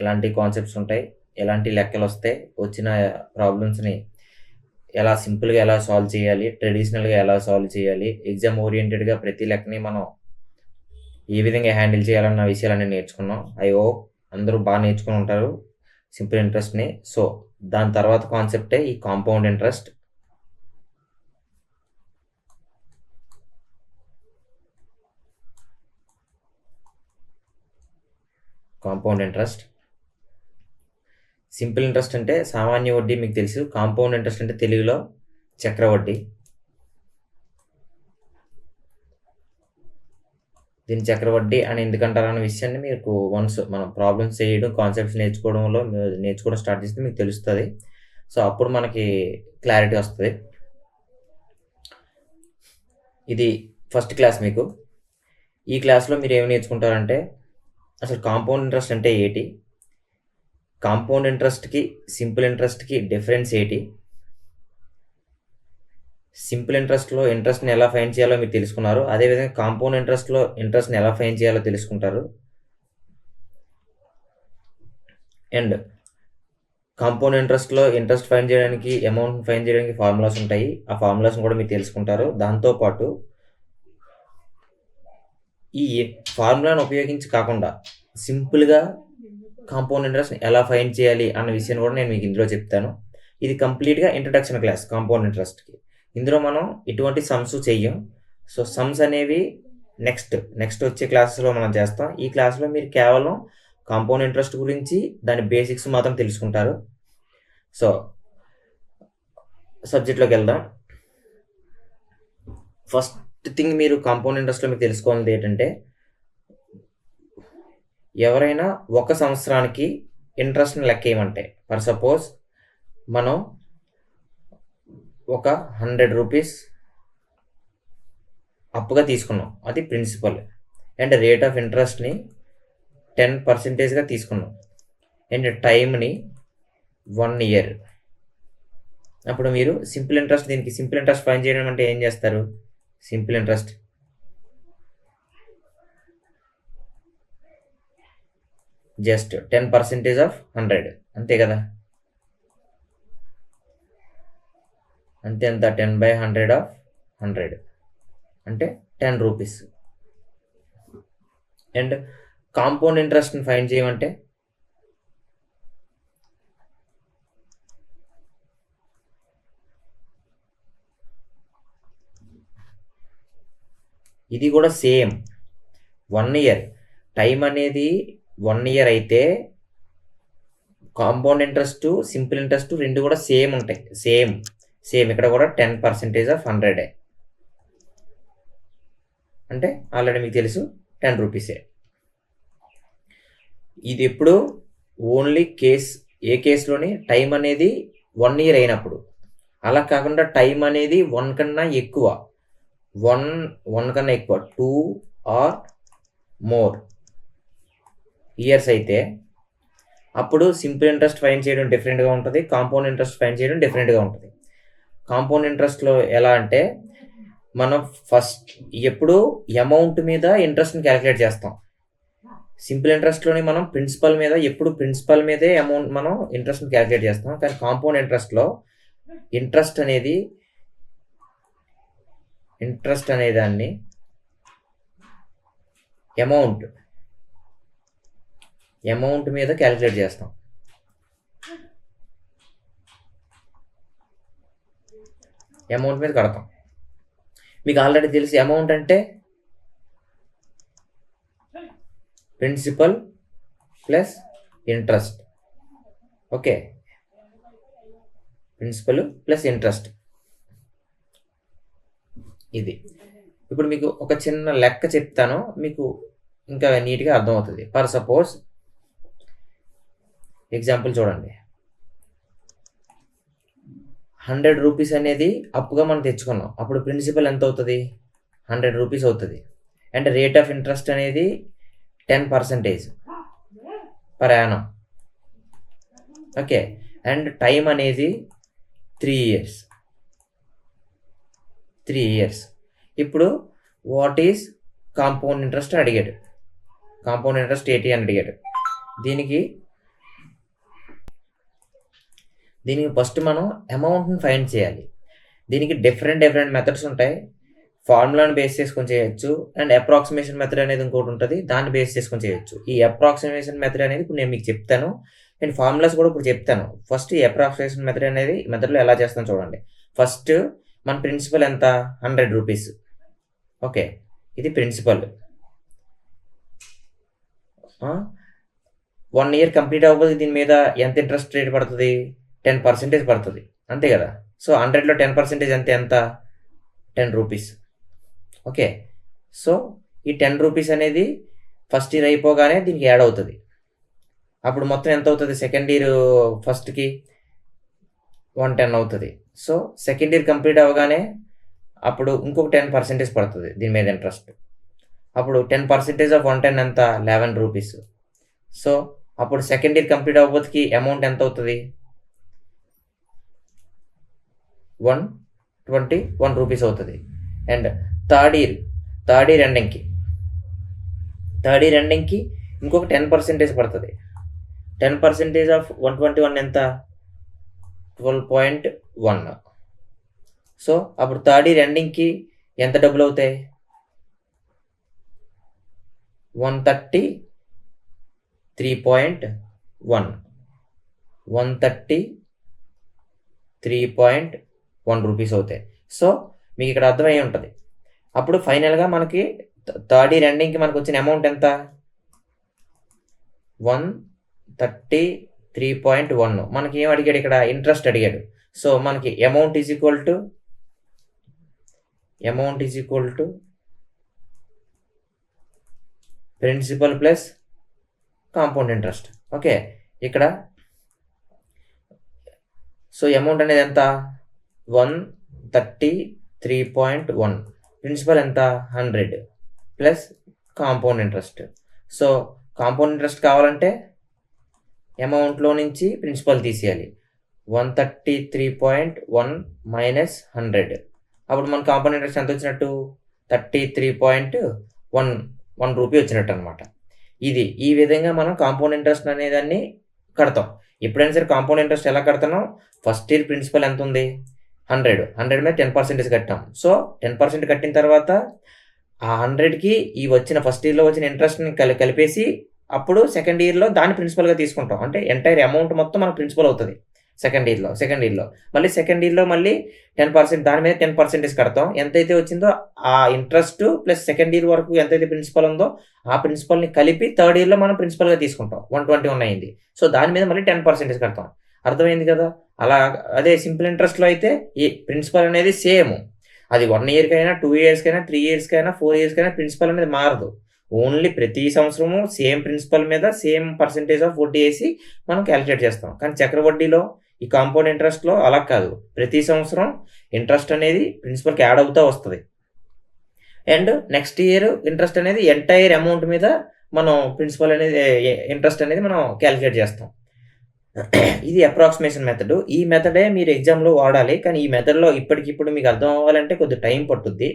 ఎలాంటి కాన్సెప్ట్స్ ఉంటాయి, ఎలాంటి లెక్కలు వస్తాయి, వచ్చిన ప్రాబ్లమ్స్ని ఎలా సింపుల్గా ఎలా సాల్వ్ చేయాలి, ట్రెడిషనల్గా ఎలా సాల్వ్ చేయాలి, ఎగ్జామ్ ఓరియంటెడ్గా ప్రతి లెక్కని మనం ఏ విధంగా హ్యాండిల్ చేయాలన్న విషయాలన్నీ నేర్చుకున్నాం. ఐ హోప్ అందరూ బాగా నేర్చుకుని ఉంటారు సింపుల్ ఇంట్రెస్ట్ని. సో దాని తర్వాత కాన్సెప్టే ఈ compound interest. Compound interest, simple interest అంటే సామాన్య వడ్డీ మీకు తెలుసు. కాంపౌండ్ ఇంట్రెస్ట్ అంటే తెలుగులో చక్రవడ్డీ. దీని చక్రవడ్డీ అని ఎందుకంటారన్న విషయాన్ని మీకు వన్స్ మనం ప్రాబ్లమ్స్ చేయడం, కాన్సెప్ట్స్ నేర్చుకోవడం స్టార్ట్ చేస్తే మీకు తెలుస్తుంది. సో అప్పుడు మనకి క్లారిటీ వస్తుంది. ఇది ఫస్ట్ క్లాస్ మీకు. ఈ క్లాస్లో మీరు ఏమి నేర్చుకుంటారంటే అసలు కాంపౌండ్ ఇంట్రెస్ట్ అంటే ఏంటి, కాంపౌండ్ ఇంట్రెస్ట్కి సింపుల్ ఇంట్రెస్ట్కి డిఫరెన్స్ ఏంటి, సింపుల్ ఇంట్రెస్ట్లో ఇంట్రెస్ట్ని ఎలా ఫైండ్ చేయాలో మీరు తెలుసుకున్నారు. అదేవిధంగా కాంపౌండ్ ఇంట్రెస్ట్లో ఇంట్రెస్ట్ని ఎలా ఫైండ్ చేయాలో తెలుసుకుంటారు. అండ్ కాంపౌండ్ ఇంట్రెస్ట్లో ఇంట్రెస్ట్ ఫైండ్ చేయడానికి, అమౌంట్ ఫైండ్ చేయడానికి ఫార్ములాస్ ఉంటాయి. ఆ ఫార్ములాస్ని కూడా మీరు తెలుసుకుంటారు. దాంతోపాటు ఈ ఫార్ములాను ఉపయోగించి కాకుండా సింపుల్గా కాంపౌండ్ ఇంట్రెస్ట్ని ఎలా ఫైండ్ చేయాలి అన్న విషయాన్ని కూడా నేను మీకు ఇందులో చెప్తాను. ఇది కంప్లీట్గా ఇంట్రడక్షన్ క్లాస్ కాంపౌండ్ ఇంట్రెస్ట్కి. ఇందులో మనం ఎటువంటి సమ్స్ చెయ్యం. సో సమ్స్ అనేవి నెక్స్ట్ వచ్చే క్లాసెస్లో మనం చేస్తాం. ఈ క్లాస్లో మీరు కేవలం కాంపౌండ్ ఇంట్రెస్ట్ గురించి దాని బేసిక్స్ మాత్రం తెలుసుకుంటారు. సో సబ్జెక్ట్లోకి వెళ్దాం. ఫస్ట్ థింగ్ మీరు కాంపౌండ్ ఇంట్రెస్ట్లో మీకు తెలుసుకోవాల్సింది ఏంటంటే, ఎవరైనా ఒక సంవత్సరానికి ఇంట్రెస్ట్ని లెక్క వేయమంటే, ఫర్ సపోజ్ మనం ఒక 100 రూపీస్ అప్పుగా తీసుకున్నాం, అది ప్రిన్సిపల్. అండ్ రేట్ ఆఫ్ ఇంట్రెస్ట్ని 10%గా తీసుకున్నాం. అండ్ టైంని 1 ఇయర్. అప్పుడు మీరు సింపుల్ ఇంట్రెస్ట్ ఫైండ్ చేయడం అంటే ఏం చేస్తారు? సింపుల్ ఇంట్రెస్ట్ జస్ట్ 10% ఆఫ్ 100, అంతే కదా. అంతే, ఎంత 10/100 ఆఫ్ 100 అంటే 10 రూపీస్. అండ్ కాంపౌండ్ ఇంట్రెస్ట్ని ఫైండ్ చేయమంటే ఇది కూడా సేమ్ 1 ఇయర్. టైం అనేది 1 ఇయర్ అయితే కాంపౌండ్ ఇంట్రెస్ట్, సింపుల్ ఇంట్రెస్ట్ రెండు కూడా సేమ్ ఉంటాయి. సేమ్ ఇక్కడ కూడా 10% ఆఫ్ 100 అంటే ఆల్రెడీ మీకు తెలుసు 10 రూపీసే. ఇది ఎప్పుడు ఓన్లీ ఏ కేసులోని టైం అనేది 1 ఇయర్ అయినప్పుడు. అలా కాకుండా టైం అనేది 1 కన్నా ఎక్కువ, 2 ఆర్ మోర్ ఇయర్స్ అయితే అప్పుడు సింపుల్ ఇంట్రెస్ట్ ఫైండ్ చేయడం డిఫరెంట్గా ఉంటుంది, కాంపౌండ్ ఇంట్రెస్ట్ ఫైండ్ చేయడం డిఫరెంట్గా ఉంటుంది. కాంపౌండ్ ఇంట్రెస్ట్లో ఎలా అంటే, మనం ఫస్ట్ ఎప్పుడు అమౌంట్ మీద ఇంట్రెస్ట్ని క్యాలిక్యులేట్ చేస్తాం. సింపుల్ ఇంట్రెస్ట్లోని మనం ప్రిన్సిపల్ మీదే అమౌంట్ మనం ఇంట్రెస్ట్ని క్యాలిక్యులేట్ చేస్తాం. కానీ కాంపౌండ్ ఇంట్రెస్ట్లో ఇంట్రెస్ట్ అనే దాన్ని అమౌంట్ మీద క్యాలిక్యులేట్ చేస్తాం. అమౌంట్ మీద కడతాం. మీకు ఆల్రెడీ తెలిసి అమౌంట్ అంటే principal plus interest. Okay, principal plus interest ఇది. ఇప్పుడు మీకు ఒక చిన్న లెక్క చెప్తాను, మీకు ఇంకా నీట్గా అర్థమవుతుంది. ఫర్ సపోజ్ ఎగ్జాంపుల్ చూడండి. 100 రూపీస్ అనేది అప్పుగా మనం తెచ్చుకున్నాం. అప్పుడు ప్రిన్సిపల్ ఎంత అవుతుంది? 100 రూపీస్ అవుతుంది. అండ్ రేట్ ఆఫ్ ఇంట్రెస్ట్ అనేది 10% per annum. Okay, and time అనేది 3 ఇయర్స్. ఇప్పుడు వాట్ ఈజ్ కాంపౌండ్ ఇంట్రెస్ట్ అని అడిగాడు. కాంపౌండ్ ఇంట్రెస్ట్ ఏంటి అని అడిగాడు. దీనికి దీనికి ఫస్ట్ మనం అమౌంట్ని ఫైండ్ చేయాలి. దీనికి డిఫరెంట్ మెథడ్స్ ఉంటాయి. ఫార్ములాని బేస్ చేసుకొని చేయొచ్చు, అండ్ అప్రాక్సిమేషన్ మెథడ్ అనేది ఇంకోటి ఉంటుంది, దాన్ని బేస్ చేసుకొని చేయొచ్చు. ఈ అప్రాక్సిమేషన్ మెథడ్ అనేది ఇప్పుడు నేను మీకు చెప్తాను, అండ్ ఫార్ములాస్ కూడా ఇప్పుడు చెప్తాను. ఫస్ట్ ఈ అప్రాక్సిమేషన్ మెథడ్లో ఎలా చేస్తాను చూడండి. ఫస్ట్ మన ప్రిన్సిపల్ ఎంత, 100 రూపీస్. ఓకే, ఇది ప్రిన్సిపల్. 1 ఇయర్ కంప్లీట్ అవ్వకపోతే దీని మీద ఎంత ఇంట్రెస్ట్ రేట్ పడుతుంది, 10% పడుతుంది, అంతే కదా. సో 100లో 10% ఎంత 10 రూపీస్. ఓకే, సో ఈ 10 రూపీస్ అనేది ఫస్ట్ ఇయర్ అయిపోగానే దీనికి యాడ్ అవుతుంది. అప్పుడు మొత్తం ఎంత అవుతుంది, సెకండ్ ఇయర్ ఫస్ట్కి 110 అవుతుంది. సో సెకండ్ ఇయర్ కంప్లీట్ అవ్వగానే అప్పుడు ఇంకొక 10% పడుతుంది దీని మీద ఇంట్రెస్ట్. అప్పుడు 10% ఆఫ్ 110 ఎంత, 11 రూపీస్. సో అప్పుడు సెకండ్ ఇయర్ కంప్లీట్ అవ్వబోతుకి అమౌంట్ ఎంత అవుతుంది, 121 రూపీస్ అవుతుంది. అండ్ థర్డ్ ఇయర్ ఎండింగ్కి ఇంకొక 10% పడుతుంది. 10% ఆఫ్ 121 ఎంత, 12.1. సో అప్పుడు థర్డ్ ఇయర్ ఎండింగ్కి ఎంత డబ్బులు అవుతాయి, 133.1 రూపీస్ అవుతాయి. సో మీకు ఇక్కడ అర్థమై ఉంటుంది. అప్పుడు ఫైనల్గా మనకి థర్డ్ ఇయర్ ఎండింగ్కి మనకు వచ్చిన అమౌంట్ ఎంత, 133.1. మనకి ఏం అడిగాడు ఇక్కడ, ఇంట్రెస్ట్ అడిగాడు. సో మనకి amount is equal to principal plus compound interest. Okay, ఇక్కడ సో అమౌంట్ అనేది ఎంత, 133.1, ప్రిన్సిపల్ ఎంత, 100 plus compound interest. So compound interest కావాలంటే అమౌంట్లో నుంచి ప్రిన్సిపల్ తీసేయాలి. 133.1 మైనస్ 100, అప్పుడు మన కాంపౌండ్ ఇంట్రెస్ట్ ఎంత వచ్చినట్టు, 33.1 రూపీ వచ్చినట్టు అనమాట. ఈ విధంగా మనం కాంపౌండ్ ఇంట్రెస్ట్ అనేదాన్ని కడతాం. ఎప్పుడైనా సరే కాంపౌండ్ ఇంట్రెస్ట్ ఎలా కడతాం, ఫస్ట్ ఇయర్ ప్రిన్సిపల్ ఎంత ఉంది, 100 మీద 10% కట్టాం. సో 10% కట్టిన తర్వాత ఆ 100కి ఈ వచ్చిన ఫస్ట్ ఇయర్లో వచ్చిన ఇంట్రెస్ట్ని కలిపేసి అప్పుడు సెకండ్ ఇయర్లో దాన్ని ప్రిన్సిపల్గా తీసుకుంటాం. అంటే ఎంటైర్ అమౌంట్ మొత్తం మనకు ప్రిన్సిపల్ అవుతుంది సెకండ్ ఇయర్లో. మళ్ళీ సెకండ్ ఇయర్లో మళ్ళీ 10%, దాని మీద 10% కడతాం. ఎంతైతే వచ్చిందో ఆ ఇంట్రెస్ట్ ప్లస్ సెకండ్ ఇయర్ వరకు ఎంతైతే ప్రిన్సిపల్ ఉందో ఆ ప్రిన్సిపల్ని కలిపి థర్డ్ ఇయర్లో మనం ప్రిన్సిపల్గా తీసుకుంటాం. 121 అయింది. సో దాని మీద మళ్ళీ 10% కడతాం. అర్థమైంది కదా. అదే సింపుల్ ఇంట్రెస్ట్లో అయితే ఈ ప్రిన్సిపల్ అనేది సేమ్, అది 1 ఇయర్కైనా 2 ఇయర్స్కైనా 3 ఇయర్స్కైనా 4 ఇయర్స్కైనా ప్రిన్సిపల్ అనేది మారదు. ఓన్లీ ప్రతి సంవత్సరము సేమ్ ప్రిన్సిపల్ మీద సేమ్ పర్సెంటేజ్ ఆఫ్ వడ్డీ వేసి మనం క్యాలిక్యులేట్ చేస్తాం. కానీ చక్రవడ్డీలో ఈ కాంపౌండ్ ఇంట్రెస్ట్లో అలా కాదు, ప్రతి సంవత్సరం ఇంట్రెస్ట్ అనేది ప్రిన్సిపల్కి యాడ్ అవుతూ వస్తుంది. అండ్ నెక్స్ట్ ఇయర్ ఇంట్రెస్ట్ అనేది ఎంటైర్ అమౌంట్ మీద మనం ప్రిన్సిపల్ అనేది ఇంట్రెస్ట్ అనేది మనం క్యాలిక్యులేట్ చేస్తాం. ఇది అప్రాక్సిమేషన్ మెథడ్. ఈ మెథడే మీరు ఎగ్జామ్లో వాడాలి. కానీ ఈ మెథడ్లో ఇప్పటికిప్పుడు మీకు అర్థం అవ్వాలంటే కొద్దిగా టైం పట్టుద్ది.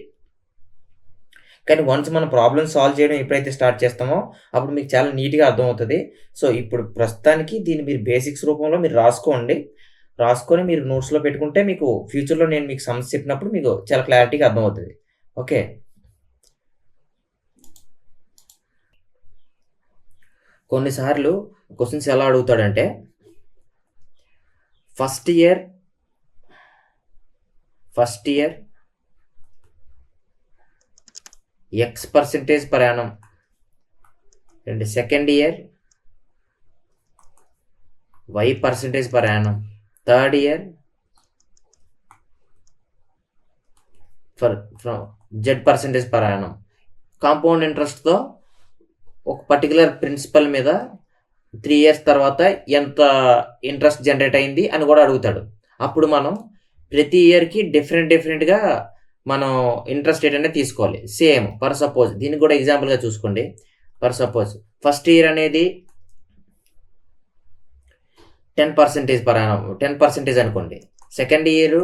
కానీ వన్స్ మనం ప్రాబ్లమ్ సాల్వ్ చేయడం ఎప్పుడైతే స్టార్ట్ చేస్తామో అప్పుడు మీకు చాలా నీట్గా అర్థమవుతుంది. సో ఇప్పుడు ప్రస్తుతానికి దీన్ని మీరు బేసిక్స్ రూపంలో మీరు రాసుకొని మీరు నోట్స్లో పెట్టుకుంటే మీకు ఫ్యూచర్లో నేను మీకు సమస్య చెప్పినప్పుడు మీకు చాలా క్లారిటీగా అర్థమవుతుంది. ఓకే, కొన్నిసార్లు క్వశ్చన్స్ ఎలా అడుగుతాడంటే, first year X% per annum, and second year Y% per annum, third year from Z% per annum. Compound ఇంట్రెస్ట్తో ఒక పర్టికులర్ ప్రిన్సిపల్ మీద 3 ఇయర్స్ తర్వాత ఎంత ఇంట్రెస్ట్ జనరేట్ అయింది అని కూడా అడుగుతాడు. అప్పుడు మనం ప్రతి ఇయర్కి డిఫరెంట్గా మనం ఇంట్రెస్ట్ రేట్ అనేది తీసుకోవాలి. సేమ్ ఫర్ సపోజ్ దీనికి కూడా ఎగ్జాంపుల్గా చూసుకోండి. ఫర్ సపోజ్ ఫస్ట్ ఇయర్ అనేది 10% per annum 10% అనుకోండి. సెకండ్ ఇయర్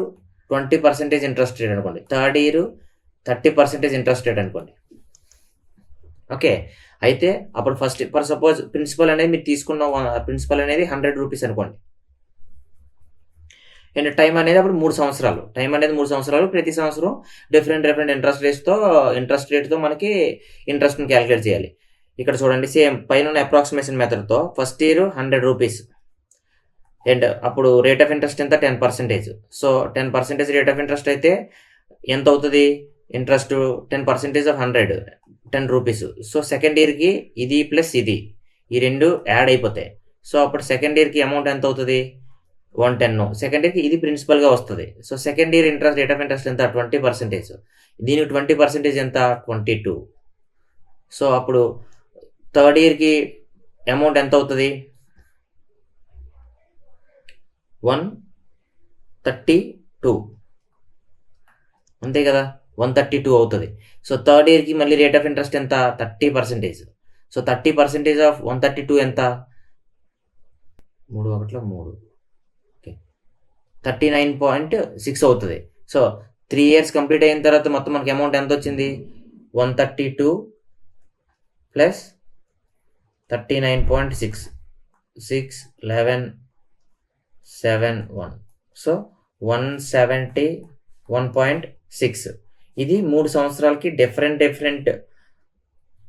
20% ఇంట్రెస్ట్ రేట్ అనుకోండి. థర్డ్ ఇయర్ 30% ఇంట్రెస్ట్ రేట్ అనుకోండి. ఓకే, అయితే అప్పుడు ఫస్ట్ ఫర్ సపోజ్ ప్రిన్సిపల్ అనేది మీరు తీసుకున్న ప్రిన్సిపల్ అనేది 100 రూపీస్ అనుకోండి. అండ్ టైం అనేది అప్పుడు 3 సంవత్సరాలు. టైం అనేది 3 సంవత్సరాలు. ప్రతి సంవత్సరం డిఫరెంట్ ఇంట్రెస్ట్ రేట్‌తో మనకి ఇంట్రెస్ట్‌ని కాలిక్యులేట్ చేయాలి. ఇక్కడ చూడండి సేమ్ పైనున్న అప్రాక్సిమేషన్ మెథడ్‌తో ఫస్ట్ ఇయర్ రూ. 100 అండ్ అప్పుడు రేట్ ఆఫ్ ఇంట్రెస్ట్ ఎంత 10%. సో 10% రేట్ ఆఫ్ ఇంట్రెస్ట్ అయితే ఎంత అవుతది? ఇంట్రెస్ట్ 10% ఆఫ్ 100 రూ. 10. సో సెకండ్ ఇయర్‌కి ఇది ప్లస్ ఇది ఈ 2 యాడ్ అయిపోతాయి. సో అప్పుడు సెకండ్ ఇయర్‌కి అమౌంట్ ఎంత అవుతది? 110. సెకండ్ ఇయర్‌కి ఇది ప్రిన్సిపల్‌గా వస్తది. So second year rate of interest ఎంత? 20%. దీనికి 20% ఎంత? 22. సో అప్పుడు థర్డ్ ఇయర్‌కి అమౌంట్ ఎంత అవుతది? 132 అంతే కదా, 132 అవుతుంది. సో థర్డ్ ఇయర్‌కి మళ్ళీ రేట్ ఆఫ్ ఇంట్రెస్ట్ ఎంత? 30%. సో 30% ఆఫ్ 132 ఎంత? 3 1 3 ఓకే 39.6 అవుతుంది. సో 3 ఇయర్స్ కంప్లీట్ అయిన తర్వాత మొత్తం మనకి అమౌంట్ ఎంత వచ్చింది? 132 ప్లస్ 39.6 61171 సో 171.6. ఇది 3 సంవత్సరాలకి డిఫరెంట్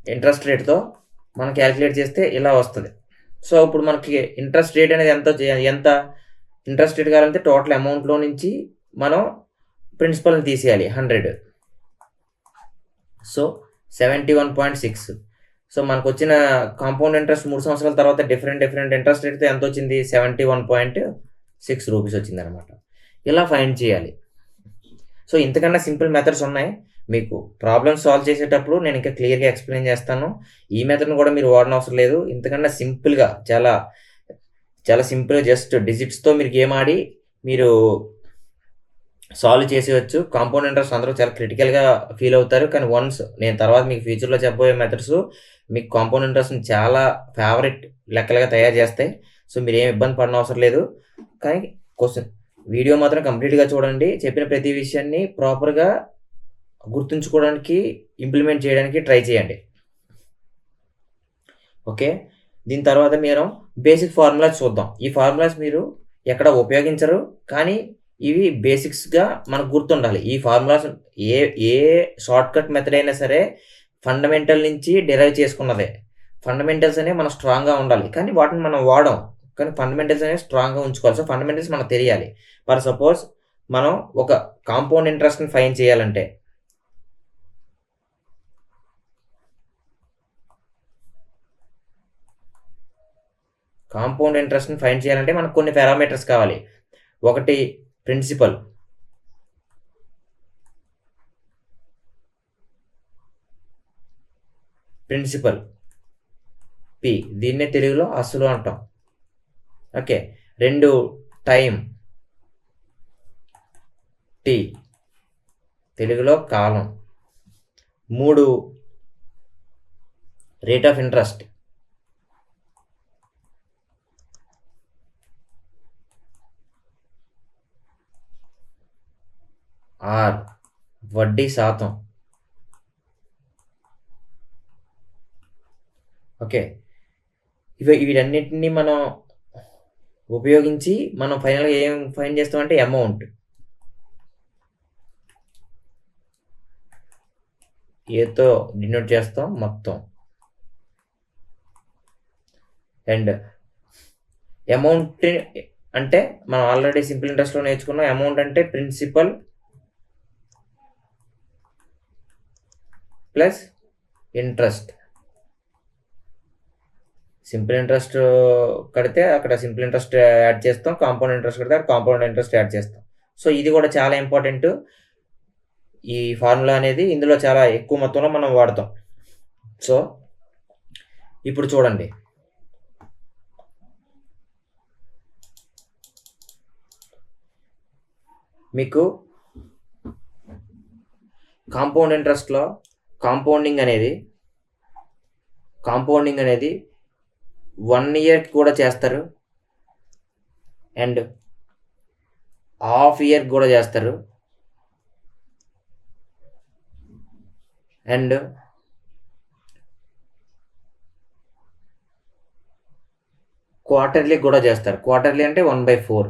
ఇంట్రెస్ట్ రేట్‌తో మనం క్యాలిక్యులేట్ చేస్తే ఇలా వస్తది. సో ఇప్పుడు మనకి ఇంట్రెస్ట్ రేట్ అనేది ఎంత ఇంట్రెస్ట్ రేట్ కావాలంటే టోటల్ అమౌంట్‌లో నుంచి మనం ప్రిన్సిపల్‌ని తీసేయాలి 100. సో 71.6. సో మనకొచ్చిన కాంపౌండ్ ఇంట్రెస్ట్ 3 సంవత్సరాల తర్వాత డిఫరెంట్ ఇంట్రెస్ట్ రేట్‌తో ఎంత వచ్చింది? 71.6 రూపీస్ వచ్చిందనమాట. ఇలా ఫైండ్ చేయాలి. సో ఇంతకన్నా సింపుల్ మెథడ్స్ ఉన్నాయి. మీకు ప్రాబ్లమ్స్ సాల్వ్ చేసేటప్పుడు నేను ఇంకా క్లియర్‌గా ఎక్స్‌ప్లెయిన్ చేస్తాను. ఈ మెథడ్‌ని కూడా మీరు వాడనవసరం లేదు. ఇంతకన్నా సింపుల్‌గా చాలా సింపుల్‌గా జస్ట్ డిజిట్స్‌తో మీరు గేమ్ ఆడి మీరు సాల్వ్ చేసేయొచ్చు. కాంపౌండ్ ఇంట్రెస్ట్ అందరూ చాలా క్రిటికల్‌గా ఫీల్ అవుతారు. కానీ వన్స్ నేను తర్వాత మీకు ఫ్యూచర్‌లో చెప్పబోయే మెథడ్స్ మీకు కాంపౌండ్ ఇంట్రెస్ట్‌ని చాలా ఫేవరెట్ లెక్కలుగా తయారు చేస్తాయి. సో మీరేం ఇబ్బంది పడనవసరం లేదు. కానీ వీడియో మాత్రం కంప్లీట్‌గా చూడండి. చెప్పిన ప్రతి విషయాన్ని ప్రాపర్‌గా గుర్తుంచుకోవడానికి, ఇంప్లిమెంట్ చేయడానికి ట్రై చేయండి. ఓకే. దీని తర్వాత మీరు బేసిక్ ఫార్ములాస్ చూద్దాం. ఈ ఫార్ములాస్ మీరు ఎక్కడ ఉపయోగించరు. కానీ ఇవి బేసిక్స్‌గా మనకు గుర్తుండాలి. ఈ ఫార్ములాస్ ఏ షార్ట్‌కట్ మెథడ్ అయినా సరే ఫండమెంటల్ నుంచి డిరైవ్ చేసుకున్నదే. ఫండమెంటల్స్ అనేవి మనం స్ట్రాంగ్‌గా ఉండాలి. కానీ వాటిని మనం వాడం. కానీ ఫండమెంటల్స్ అనేవి స్ట్రాంగ్‌గా ఉంచుకోవాలి. సో ఫండమెంటల్స్ మనకు తెలియాలి. ఫర్ సపోజ్ మనం ఒక కాంపౌండ్ ఇంట్రెస్ట్‌ని ఫైండ్ చేయాలంటే మనకు కొన్ని పారామీటర్స్ కావాలి. ఒకటి ప్రిన్సిపల్, పి దీన్నే తెలుగులో అసలు అంటాం. ఓకే. 2 టైం, టీ తెలుగులో కాలం. 3 రేట్ ఆఫ్ ఇంట్రెస్ట్, ఆర్ వడ్డీ శాతం. ఓకే. వీటన్నిటిని మనం ఉపయోగించి మనం ఫైనల్‌గా ఏం ఫైండ్ చేస్తామంటే అమౌంట్. ఏతో డినోట్ చేస్తాం మొత్తం. అండ్ అమౌంట్ అంటే మనం ఆల్రెడీ సింపుల్ ఇంట్రెస్ట్‌లో నేర్చుకున్నాం. అమౌంట్ అంటే principal plus interest. Simple interest కడితే అక్కడ సింపుల్ ఇంట్రెస్ట్ యాడ్ చేస్తాం. కాంపౌండ్ ఇంట్రెస్ట్ కడితే అక్కడ కాంపౌండ్ ఇంట్రెస్ట్ యాడ్ చేస్తాం. సో ఇది కూడా చాలా ఇంపార్టెంట్. ఈ ఫార్ములా అనేది ఇందులో చాలా ఎక్కువ మొత్తంలో మనం వాడతాం. సో ఇప్పుడు చూడండి, మీకు కాంపౌండ్ ఇంట్రెస్ట్‌లో కాంపౌండింగ్ అనేది 1 ఇయర్‌కి కూడా చేస్తారు అండ్ హాఫ్ ఇయర్‌కి కూడా చేస్తారు అండ్ క్వార్టర్లీ కూడా చేస్తారు. క్వార్టర్లీ అంటే 1/4.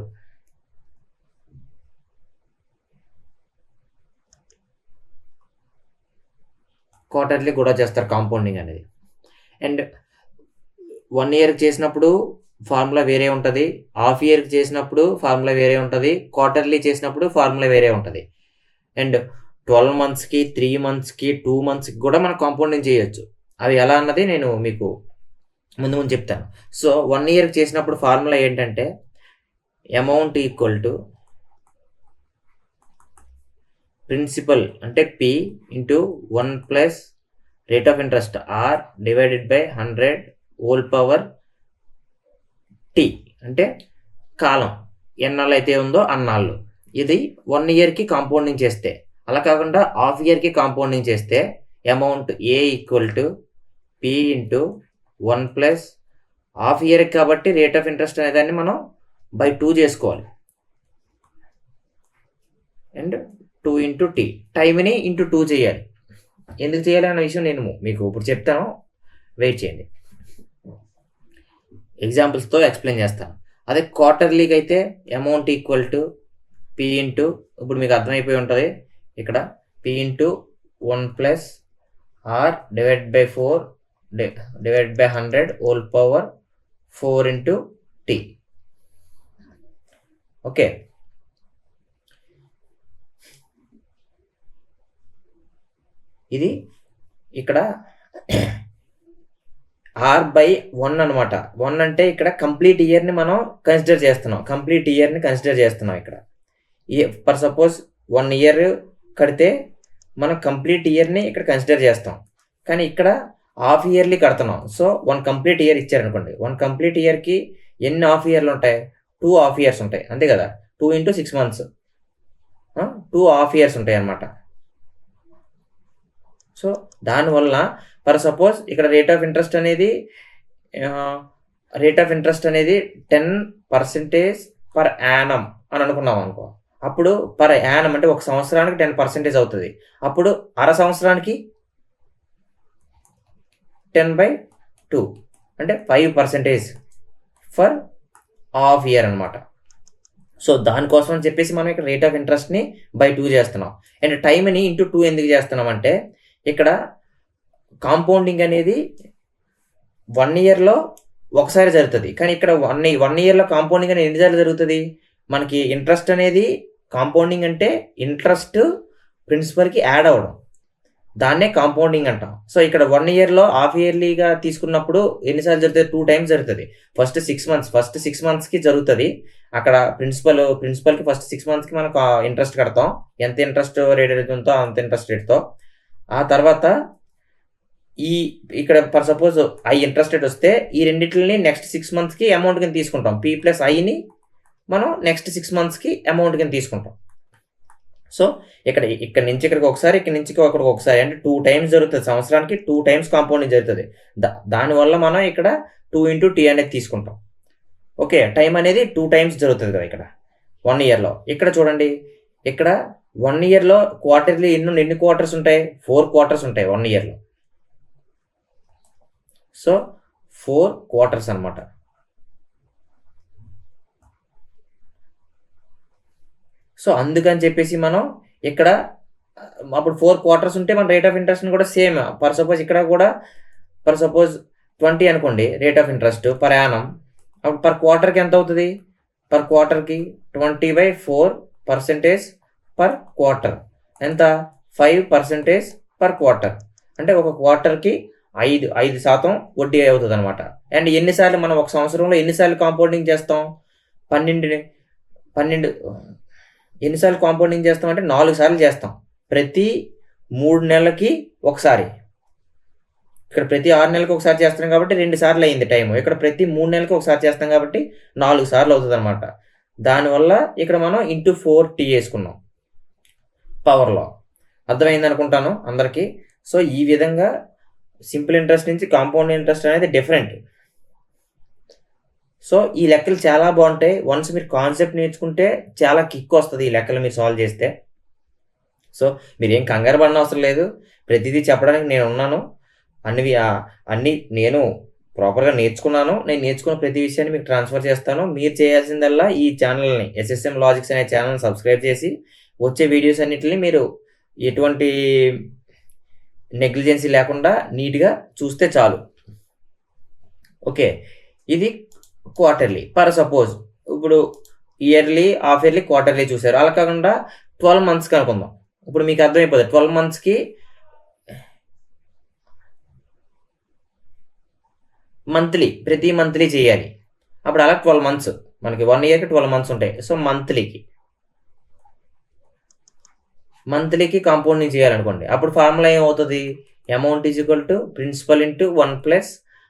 క్వార్టర్లీ కూడా చేస్తారు కాంపౌండింగ్ అనేది. అండ్ 1 ఇయర్కి చేసినప్పుడు ఫార్ములా వేరే ఉంటుంది, హాఫ్ ఇయర్కి చేసినప్పుడు ఫార్ములా వేరే ఉంటుంది, క్వార్టర్లీ చేసినప్పుడు ఫార్ములా వేరే ఉంటుంది. అండ్ 12 మంత్స్కి, 3 మంత్స్కి, 2 మంత్స్కి కూడా మనం కాంపౌండింగ్ చేయొచ్చు. అవి ఎలా అన్నది నేను మీకు ముందు ముందు చెప్తాను. సో 1 ఇయర్కి చేసినప్పుడు ఫార్ములా ఏంటంటే అమౌంట్ ఈక్వల్ టు ప్రిన్సిపల్ అంటే P into 1 plus rate of interest R divided by 100 whole power T అంటే కాలం ఎన్నాళ్ళు అయితే ఉందో అన్నాళ్ళు. ఇది 1 ఇయర్కి కాంపౌండింగ్ చేస్తే. అలా కాకుండా హాఫ్ ఇయర్కి కాంపౌండింగ్ చేస్తే amount A equal to P into 1 plus half ఇయర్కి కాబట్టి రేట్ ఆఫ్ ఇంట్రెస్ట్ అనేదాన్ని మనం బై 2 చేసుకోవాలి. అండ్ 2 ఇంటూ T టైంని ఇంటూ 2 చేయాలి. ఎందుకు చేయాలి అన్న విషయం నేను మీకు ఇప్పుడు చెప్తాను, వెయిట్ చేయండి. ఎగ్జాంపుల్స్తో ఎక్స్ప్లెయిన్ చేస్తాను. అదే క్వార్టర్లీకి అయితే amount equal to P into, ఇప్పుడు మీకు అర్థమైపోయి ఉంటుంది ఇక్కడ, P into 1 plus R divide by 4 divide by 100 whole power 4 into T. Okay, ఇది ఇక్కడ R బై 1 అనమాట. 1 అంటే ఇక్కడ కంప్లీట్ ఇయర్ని మనం కన్సిడర్ చేస్తున్నాం. ఇక్కడ ఫర్ సపోజ్ 1 ఇయర్ కడితే మనం కంప్లీట్ ఇయర్ని ఇక్కడ కన్సిడర్ చేస్తాం, కానీ ఇక్కడ హాఫ్ ఇయర్లీ కడుతున్నాం. సో 1 కంప్లీట్ ఇయర్ ఇచ్చారనుకోండి, 1 కంప్లీట్ ఇయర్కి ఎన్ని హాఫ్ ఇయర్లు ఉంటాయి? 2 హాఫ్ ఇయర్స్ ఉంటాయి, అంతే కదా. 2 ఇంటూ 6 మంత్స్ 2 హాఫ్ ఇయర్స్ ఉంటాయి అన్నమాట. సో దానివల్ల ఫర్ సపోజ్ ఇక్కడ రేట్ ఆఫ్ ఇంట్రెస్ట్ అనేది 10% పర్ యానం అని అనుకున్నాం అనుకో. అప్పుడు పర్ యానం అంటే ఒక సంవత్సరానికి 10% అవుతుంది. అప్పుడు అర సంవత్సరానికి 10/2 అంటే 5% ఫర్ హాఫ్ ఇయర్ అనమాట. సో దానికోసం అని చెప్పేసి మనం ఇక్కడ రేట్ ఆఫ్ ఇంట్రెస్ట్ని బై 2 చేస్తున్నాం. అండ్ టైంని ఇంటూ 2 ఎందుకు చేస్తున్నాం అంటే ఇక్కడ కాంపౌండింగ్ అనేది 1 ఇయర్లో ఒకసారి జరుగుతుంది, కానీ ఇక్కడ 1 ఇయర్లో కాంపౌండింగ్ అనేది ఎన్నిసార్లు జరుగుతుంది? మనకి ఇంట్రెస్ట్ అనేది కాంపౌండింగ్ అంటే ఇంట్రెస్ట్ ప్రిన్సిపల్కి యాడ్ అవ్వడం, దాన్నే కాంపౌండింగ్ అంటాం. సో ఇక్కడ 1 ఇయర్లో హాఫ్ ఇయర్లీగా తీసుకున్నప్పుడు ఎన్నిసార్లు జరుగుతుంది? 2 టైమ్స్ జరుగుతుంది. ఫస్ట్ 6 మంత్స్కి జరుగుతుంది. అక్కడ ప్రిన్సిపల్కి ఫస్ట్ 6 మంత్స్కి మనకు ఇంట్రెస్ట్ కడతాం, ఎంత ఇంట్రెస్ట్ రేట్ అవుతుందో అంత ఇంట్రెస్ట్ రేట్తో. ఆ తర్వాత ఇక్కడ for suppose I interest rate వస్తే ఈ రెండింటిని నెక్స్ట్ 6 మంత్స్కి అమౌంట్ కింద తీసుకుంటాం. P ప్లస్ ఐని మనం నెక్స్ట్ 6 మంత్స్కి అమౌంట్ కింద తీసుకుంటాం. సో ఇక్కడ నుంచి ఇక్కడికి ఒకసారి, ఇక్కడ నుంచి అక్కడికి ఒకసారి, అంటే 2 టైమ్స్ జరుగుతుంది. సంవత్సరానికి 2 టైమ్స్ కాంపౌండింగ్ జరుగుతుంది. దానివల్ల మనం ఇక్కడ 2 ఇంటూ T అనేది తీసుకుంటాం. ఓకే, టైం అనేది 2 టైమ్స్ జరుగుతుంది కదా ఇక్కడ 1 ఇయర్లో. ఇక్కడ చూడండి, ఇక్కడ 1 ఇయర్లో క్వార్టర్లీ ఎన్ని క్వార్టర్స్ ఉంటాయి? 4 క్వార్టర్స్ ఉంటాయి 1 ఇయర్లో. సో 4 క్వార్టర్స్ అనమాట. సో అందుకని చెప్పేసి మనం ఇక్కడ అప్పుడు 4 క్వార్టర్స్ ఉంటే మన రేట్ ఆఫ్ ఇంట్రెస్ట్ కూడా సేమ్. ఫర్ సపోజ్ ఇక్కడ కూడా ఫర్ సపోజ్ 20 అనుకోండి rate of interest per annum. అప్పుడు పర్ క్వార్టర్కి ఎంత అవుతుంది? పర్ క్వార్టర్కి 20/4% పర్ క్వార్టర్, ఎంత? 5% పర్ క్వార్టర్. అంటే ఒక క్వార్టర్కి 5% వడ్డీ అవుతుంది అనమాట. అండ్ ఎన్నిసార్లు మనం ఒక సంవత్సరంలో ఎన్నిసార్లు కాంపౌండింగ్ చేస్తాం? 12 ఎన్నిసార్లు కాంపౌండింగ్ చేస్తాం అంటే 4 సార్లు చేస్తాం. ప్రతి 3 నెలలకి ఒకసారి. ఇక్కడ ప్రతి 6 నెలలకు ఒకసారి చేస్తాం కాబట్టి 2 సార్లు అయింది టైము. ఇక్కడ ప్రతి 3 నెలలకు ఒకసారి చేస్తాం కాబట్టి 4 సార్లు అవుతుంది అనమాట. దానివల్ల ఇక్కడ మనం ఇంటూ 4T వేసుకున్నాం పవర్లో. అర్థమైంది అనుకుంటాను అందరికీ. సో ఈ విధంగా సింపుల్ ఇంట్రెస్ట్ నుంచి కాంపౌండ్ ఇంట్రెస్ట్ అనేది డిఫరెంట్. సో ఈ లెక్కలు చాలా బాగుంటాయి. వన్స్ మీరు కాన్సెప్ట్ నేర్చుకుంటే చాలా కిక్ వస్తుంది ఈ లెక్కలు మీరు సాల్వ్ చేస్తే. సో మీరు ఏం కంగారు పడిన అవసరం లేదు, ప్రతిదీ చెప్పడానికి నేను ఉన్నాను. అన్నీ నేను ప్రాపర్గా నేర్చుకున్నాను. నేను నేర్చుకున్న ప్రతి విషయాన్ని మీకు ట్రాన్స్ఫర్ చేస్తాను. మీరు చేయాల్సిందల్లా ఈ ఛానల్ని SSM లాజిక్స్ అనే ఛానల్ని సబ్స్క్రైబ్ చేసి వచ్చే వీడియోస్ అన్నిటిని మీరు ఎటువంటి నెగ్లిజెన్సీ లేకుండా నీట్గా చూస్తే చాలు. ఓకే, ఇది క్వార్టర్లీ. ఫర్ సపోజ్ ఇప్పుడు ఇయర్లీ, హాఫ్ ఇయర్లీ, క్వార్టర్లీ చూసారు. అలా కాకుండా 12 మంత్స్కి అనుకుందాం. ఇప్పుడు మీకు అర్థమైపోతుంది 12 మంత్స్కి మంత్లీ, ప్రతి మంత్లీ చేయాలి. అప్పుడు అలా 12 మంత్స్, మనకి 1 ఇయర్కి 12 మంత్స్ ఉంటాయి. సో మంత్లీకి కాంపౌండింగ్ చేయాలనుకోండి. అప్పుడు ఫార్ములా ఏమవుతుంది? Amount is equal to principal into 1 plus,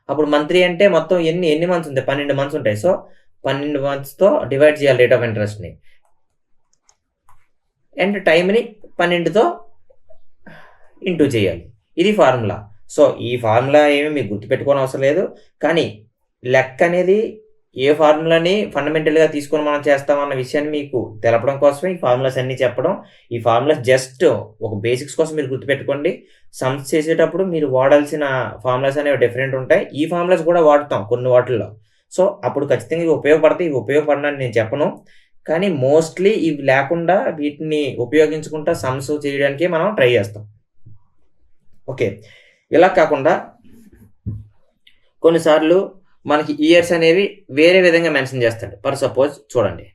అప్పుడు మంత్లీ అంటే మొత్తం ఎన్ని మంత్స్ ఉంటాయి? 12 మంత్స్ ఉంటాయి. సో 12 మంత్స్తో డివైడ్ చేయాలి రేట్ ఆఫ్ ఇంట్రెస్ట్ని, అండ్ టైంని 12తో ఇంటూ చేయాలి. ఇది ఫార్ములా. సో ఈ ఫార్ములా ఏమి మీకు గుర్తుపెట్టుకోని అవసరం లేదు, కానీ లెక్క అనేది ఏ ఫార్ములాని ఫండమెంటల్గా తీసుకొని మనం చేస్తామన్న విషయాన్ని మీకు తెలపడం కోసమే ఈ ఫార్ములాస్ అన్నీ చెప్పడం. ఈ ఫార్ములాస్ జస్ట్ ఒక బేసిక్స్ కోసం మీరు గుర్తుపెట్టుకోండి. సమ్స్ చేసేటప్పుడు మీరు వాడాల్సిన ఫార్ములాస్ అనేవి డిఫరెంట్ ఉంటాయి. ఈ ఫార్ములాస్ కూడా వాడతాం కొన్ని వాటిల్లో. సో అప్పుడు ఖచ్చితంగా ఇవి ఉపయోగపడతాయి. ఇవి ఉపయోగపడనని నేను చెప్పను, కానీ మోస్ట్లీ ఇవి లేకుండా వీటిని ఉపయోగించుకుంటా సమ్స్ చేయడానికి మనం ట్రై చేస్తాం. ఓకే, ఇలా కాకుండా కొన్నిసార్లు మనకి ఇయర్స్ అనేవి వేరే విధంగా మెన్షన్ చేస్తాడు. ఫర్ సపోజ్ చూడండి,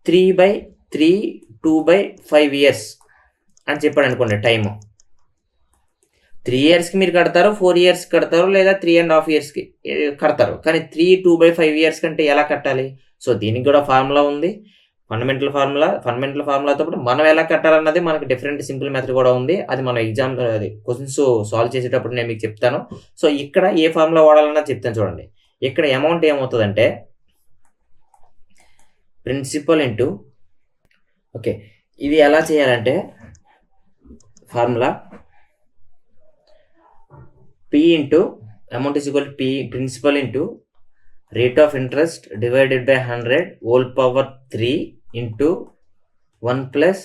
3/3 2/5 ఇయర్స్ అని చెప్పాడు అనుకోండి. టైము 3 ఇయర్స్కి మీరు కడతారు, 4 ఇయర్స్కి కడతారు, లేదా 3.5 ఇయర్స్కి కడతారు. కానీ 3 2/5 ఇయర్స్ కంటే ఎలా కట్టాలి? సో దీనికి కూడా ఫార్ములా ఉంది, ఫండమెంటల్ ఫార్ములాతో పాటు మనం ఎలా కట్టాలన్నది మనకి డిఫరెంట్ సింపుల్ మెథడ్ కూడా ఉంది. అది మనం ఎగ్జామ్ క్వశ్చన్స్ సాల్వ్ చేసేటప్పుడు నేను మీకు చెప్తాను. సో ఇక్కడ ఏ ఫార్ములా వాడాలన్నది చెప్తాను చూడండి. ఇక్కడ అమౌంట్ ఏమవుతుందంటే ప్రిన్సిపల్ ఇంటూ, ఓకే ఇది ఎలా చేయాలంటే formula P into amount is equal P principal into rate of interest divided by 100 whole power 3 into 1 plus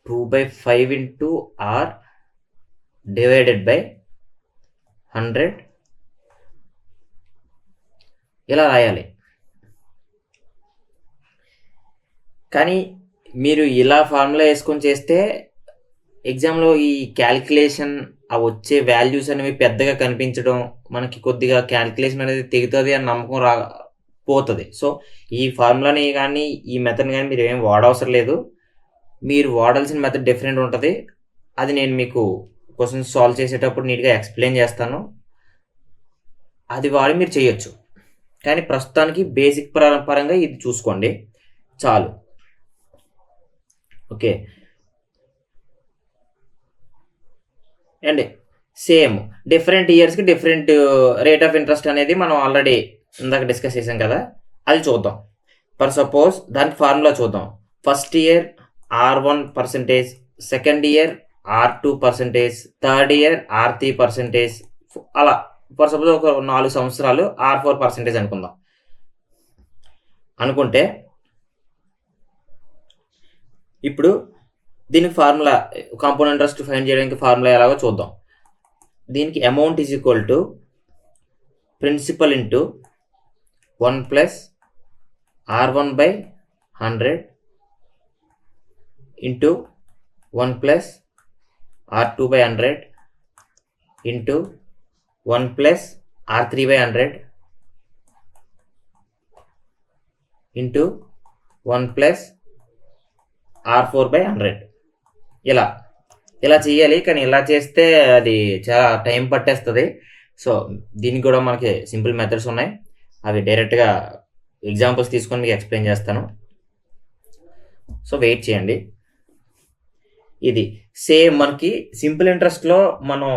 two by 5 into R divided by 100 ఇలా రాయాలి. కానీ మీరు ఇలా ఫార్ములా వేసుకొని చేస్తే ఎగ్జామ్లో ఈ క్యాలిక్యులేషన్ ఆ వచ్చే వాల్యూస్ అనేవి పెద్దగా కనిపించడం, మనకి కొద్దిగా క్యాలిక్యులేషన్ అనేది తెగుతుంది అని నమ్మకం పోతుంది. సో ఈ ఫార్ములాని కానీ ఈ మెథడ్ని కానీ మీరు ఏం వాడవసరం లేదు. మీరు వాడాల్సిన మెథడ్ డిఫరెంట్ ఉంటుంది. అది నేను మీకు క్వశ్చన్స్ సాల్వ్ చేసేటప్పుడు నీట్గా ఎక్స్ప్లెయిన్ చేస్తాను. అది వాడి మీరు చేయొచ్చు. కానీ ప్రస్తుతానికి బేసిక్ పరంగా ఇది చూసుకోండి చాలు. ఓకే, అండ్ సేమ్ డిఫరెంట్ ఇయర్స్కి డిఫరెంట్ రేట్ ఆఫ్ ఇంట్రెస్ట్ అనేది మనం ఆల్రెడీ ఇందాక డిస్కస్ చేసాం కదా, అది చూద్దాం. ఫర్ సపోజ్ దానికి ఫార్ములా చూద్దాం. First year R1%, second year R2%, third year R3%, అలా ఫర్ సపోజ్ ఒక 4 సంవత్సరాలు R4% అనుకుంటే ఇప్పుడు దీనికి ఫార్ములా కాంపౌండ్ ఇంట్రెస్ట్ ఫైండ్ చేయడానికి ఫార్ములా ఎలాగో చూద్దాం. దీనికి amount is equal to principal into 1 plus R1/100 into 1 plus R2/100 into 1 plus R3/100 into 1 plus R4/100 ఇలా చేయాలి. కానీ ఇలా చేస్తే అది చాలా టైం పట్టేస్తుంది. సో దీనికి కూడా మనకి సింపుల్ మెథడ్స్ ఉన్నాయి. అవి డైరెక్ట్గా ఎగ్జాంపుల్స్ తీసుకొని మీకు ఎక్స్ప్లెయిన్ చేస్తాను. సో వెయిట్ చేయండి. ఇది సేమ్ మనకి సింపుల్ ఇంట్రెస్ట్లో మనం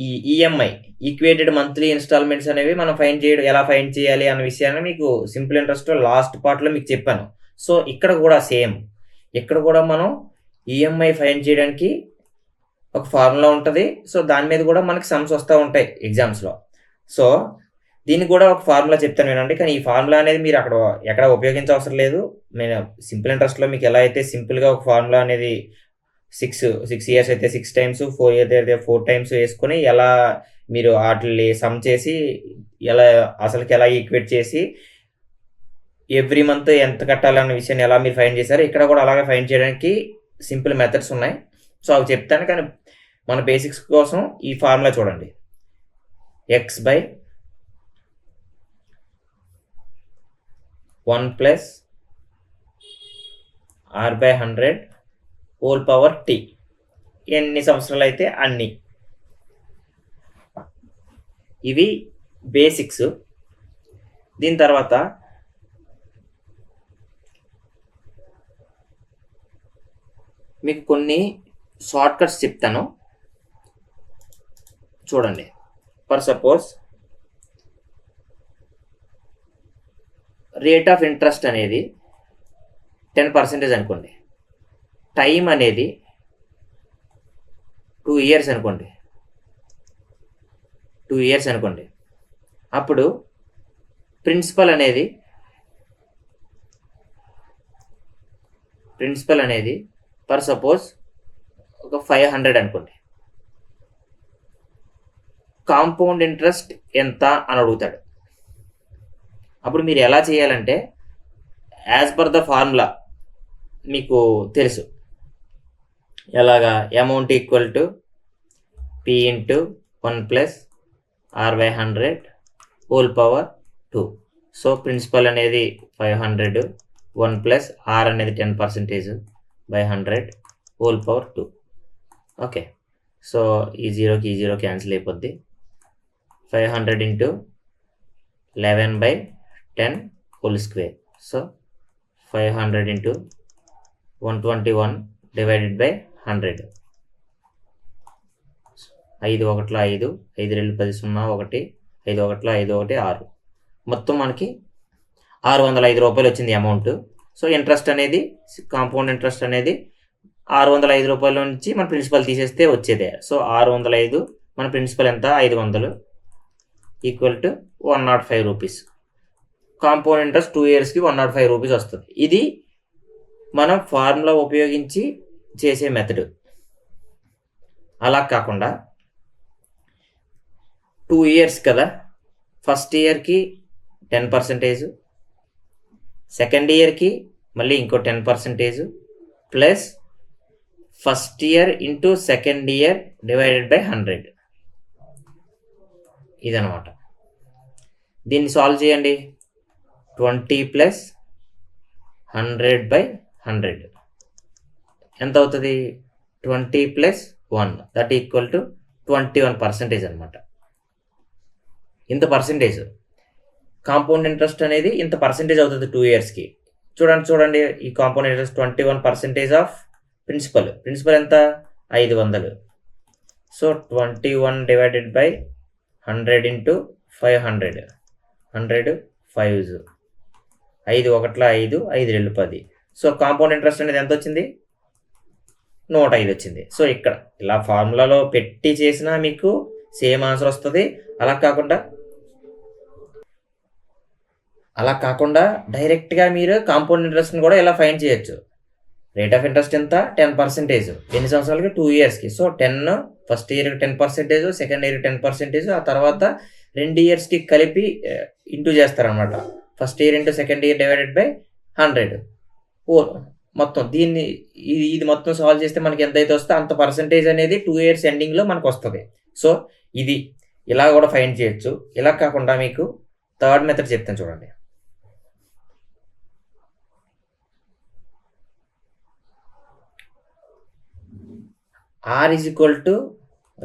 ఈ ఈఎంఐ ఈక్వేటెడ్ మంత్లీ ఇన్స్టాల్మెంట్స్ అనేవి మనం ఎలా ఫైండ్ చేయాలి అన్న విషయాన్ని మీకు సింపుల్ ఇంట్రెస్ట్ లాస్ట్ పార్ట్లో మీకు చెప్పాను. సో ఇక్కడ కూడా సేమ్, ఇక్కడ కూడా మనం ఈఎంఐ ఫైండ్ చేయడానికి ఒక ఫార్ములా ఉంటుంది. సో దాని మీద కూడా మనకి సమ్స్ వస్తూ ఉంటాయి ఎగ్జామ్స్లో. సో దీనికి కూడా ఒక ఫార్ములా చెప్తాను వినండి. కానీ ఈ ఫార్ములా అనేది మీరు ఎక్కడ ఉపయోగించవసరం లేదు. నేను సింపుల్ ఇంట్రెస్ట్లో మీకు ఎలా అయితే సింపుల్గా ఒక ఫార్ములా అనేది 6 ఇయర్స్ అయితే 6 టైమ్స్, 4 ఇయర్స్ అయితే 4 టైమ్స్ వేసుకొని ఎలా మీరు వాటిని సమ్ చేసి ఎలా అసలుకి ఎలా ఈక్వేట్ చేసి ఎవ్రీ మంత్ ఎంత కట్టాలన్న విషయాన్ని ఎలా మీరు ఫైండ్ చేశారు, ఇక్కడ కూడా అలాగే ఫైండ్ చేయడానికి సింపుల్ మెథడ్స్ ఉన్నాయి. సో అవి చెప్తాను, కానీ మన బేసిక్స్ కోసం ఈ ఫార్ములా చూడండి. X by 1 plus R by 100 whole power T. ఎన్ని సంవత్సరాలు అయితే అన్ని. ఇవి బేసిక్స్. దీని తర్వాత మీకు కొన్ని షార్ట్ కట్స్ చెప్తాను చూడండి. For suppose rate of interest అనేది 10% అనుకోండి. టైం అనేది 2 years అనుకోండి. 2 years అనుకోండి. అప్పుడు ప్రిన్సిపల్ అనేది ఫర్ సపోజ్ ఒక 500 అనుకోండి. కాంపౌండ్ ఇంట్రెస్ట్ ఎంత అని అడుగుతాడు. అప్పుడు మీరు ఎలా చేయాలంటే, యాజ్ పర్ ద ఫార్ములా మీకు తెలుసు ఎలాగా, amount equal to P into 1 plus R by 100 whole power 2. So principal అనేది 500, 1 ప్లస్ ఆర్ అనేది 10% by 100 whole power 2. Okay, so ఈ జీరోకి ఈ జీరో క్యాన్సిల్ అయిపోద్ది. 500 into 11 by 10 whole square. So 500 into 121 divided by 100. 5 1 5, 5 2 10 0 1, 5 1 5 1 6. మొత్తం మనకి 605 రూపాయలు వచ్చింది అమౌంట్. సో ఇంట్రెస్ట్ అనేది, కాంపౌండ్ ఇంట్రెస్ట్ అనేది 605 రూపాయల నుంచి మన ప్రిన్సిపల్ తీసేస్తే వచ్చేదే. సో 605 మన ప్రిన్సిపల్ ఎంత, 500 equal to 105 rupees. Compound interest 2 yearsకి 105 rupees వస్తుంది. ఇది మనం ఫార్ములా ఉపయోగించి చేసే మెథడ్. అలా కాకుండా 2 years కదా, ఫస్ట్ ఇయర్కి 10%, సెకండ్ ఇయర్కి మళ్ళీ ఇంకో 10%, plus first year into second year divided by 100. ఇదనమాట. దీన్ని సాల్వ్ చేయండి. 20 ప్లస్ 100 బై 100 ఎంత అవుతుంది? 20 ప్లస్ 1 దట్ ఈక్వల్ టు 21% అనమాట. ఇంత పర్సెంటేజ్ కాంపౌండ్ ఇంట్రెస్ట్ అనేది ఇంత పర్సెంటేజ్ అవుతుంది 2 yearsకి. చూడండి ఈ కాంపౌండ్ ఇంట్రెస్ట్ 21% ఆఫ్ ప్రిన్సిపల్ ఎంత, 500. So 21 divided by 100 into 500, 100 5s, 5 1 5, 5 2 10. So compound interest అనేది ఎంత వచ్చింది? 105 వచ్చింది. సో ఇక్కడ ఇలా ఫార్ములాలో పెట్టి చేసినా మీకు సేమ్ ఆన్సర్ వస్తుంది. అలా కాకుండా డైరెక్ట్గా మీరు కాంపౌండ్ ఇంట్రెస్ట్ని కూడా ఇలా ఫైండ్ చేయొచ్చు. రేట్ ఆఫ్ ఇంట్రెస్ట్ ఎంత, 10%. ఎన్ని సంవత్సరాలకి? 2 yearsకి. సో 10 ఫస్ట్ ఇయర్కి 10%, సెకండ్ ఇయర్కి 10%, ఆ తర్వాత 2 yearsకి కలిపి ఇంటూ చేస్తారనమాట. First year into second year divided by 100. మొత్తం ఇది మొత్తం సాల్వ్ చేస్తే మనకి ఎంతైతే వస్తే అంత పర్సంటేజ్ అనేది 2 years ఎండింగ్లో మనకు వస్తుంది. సో ఇది ఇలా కూడా ఫైండ్ చేయొచ్చు. ఇలా కాకుండా మీకు థర్డ్ మెథడ్ చెప్తాను చూడండి. R is equal to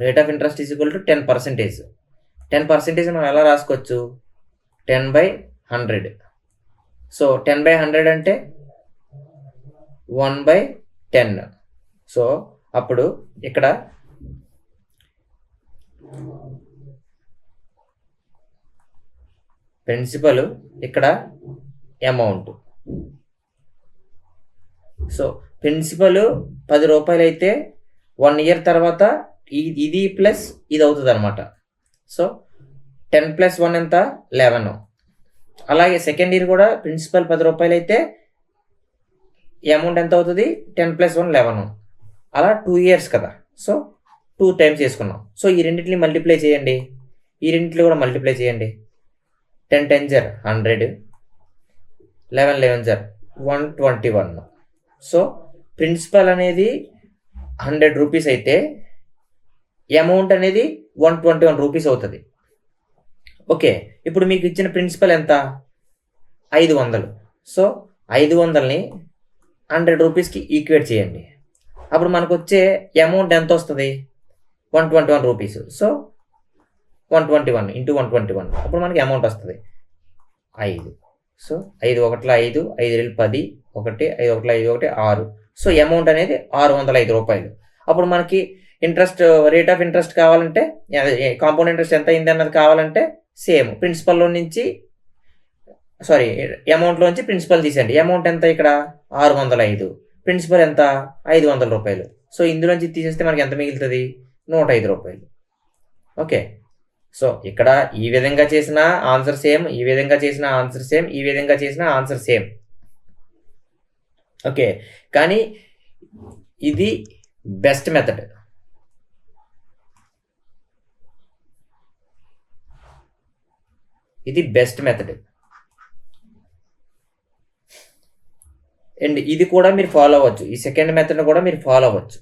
rate of interest is equal to 10%. 10% మనం ఎలా రాసుకోవచ్చు? 10 బై 100. సో 10 బై 100 అంటే 1 బై 10. సో అప్పుడు ఇక్కడ ప్రిన్సిపల్, ఇక్కడ అమౌంట్. సో ప్రిన్సిపల్ 10 రూపాయలు అయితే 1 year తర్వాత ఇది ప్లస్ ఇది అవుతుంది అనమాట. సో 10 ప్లస్ 1 ఎంత, 11. అలాగే సెకండ్ ఇయర్ కూడా ప్రిన్సిపల్ 10 రూపాయలు అయితే అమౌంట్ ఎంత అవుతుంది? 10 ప్లస్ 1 11. అలా 2 years కదా. సో 2 టైమ్స్ వేసుకున్నాం. సో ఈ రెండింటిని మల్టిప్లై చేయండి, ఈ రెండింటిని కూడా మల్టిప్లై చేయండి. 10 10s are 100, 11 11s are 121. So principal అనేది 100 రూపీస్ అయితే అమౌంట్ అనేది 121 రూపీస్ అవుతుంది. ఓకే, ఇప్పుడు మీకు ఇచ్చిన ప్రిన్సిపల్ ఎంత? 500. సో 500ని 100 రూపీస్కి ఈక్వేట్ చేయండి. అప్పుడు మనకు వచ్చే అమౌంట్ ఎంత వస్తుంది? 121 రూపీస్. సో 121 ఇంటూ 121, అప్పుడు మనకి అమౌంట్ వస్తుంది 5. సో 5 1 5, 5 10, 1 5 1 5 1 6. సో అమౌంట్ అనేది 605 రూపాయలు. అప్పుడు మనకి ఇంట్రెస్ట్, రేట్ ఆఫ్ ఇంట్రెస్ట్ కావాలంటే, కాంపౌండ్ ఇంట్రెస్ట్ ఎంత అయింది అన్నది కావాలంటే సేమ్ ప్రిన్సిపల్లో నుంచి, సారీ అమౌంట్లోంచి ప్రిన్సిపల్ తీసేయండి. అమౌంట్ ఎంత ఇక్కడ? 605. ప్రిన్సిపల్ ఎంత? 500 రూపాయలు. సో ఇందులోంచి తీసేస్తే మనకి ఎంత మిగులుతుంది? 105 రూపాయలు. ఓకే, సో ఇక్కడ ఈ విధంగా చేసిన ఆన్సర్ సేమ్, ఈ విధంగా చేసిన ఆన్సర్ సేమ్, ఈ విధంగా చేసిన ఆన్సర్ సేమ్. ఓకే, కానీ ఇది బెస్ట్ మెథడ్. ఇది బెస్ట్ మెథడ్ అండ్ ఇది కూడా మీరు ఫాలో అవ్వచ్చు. ఈ సెకండ్ మెథడ్ కూడా మీరు ఫాలో అవ్వచ్చు,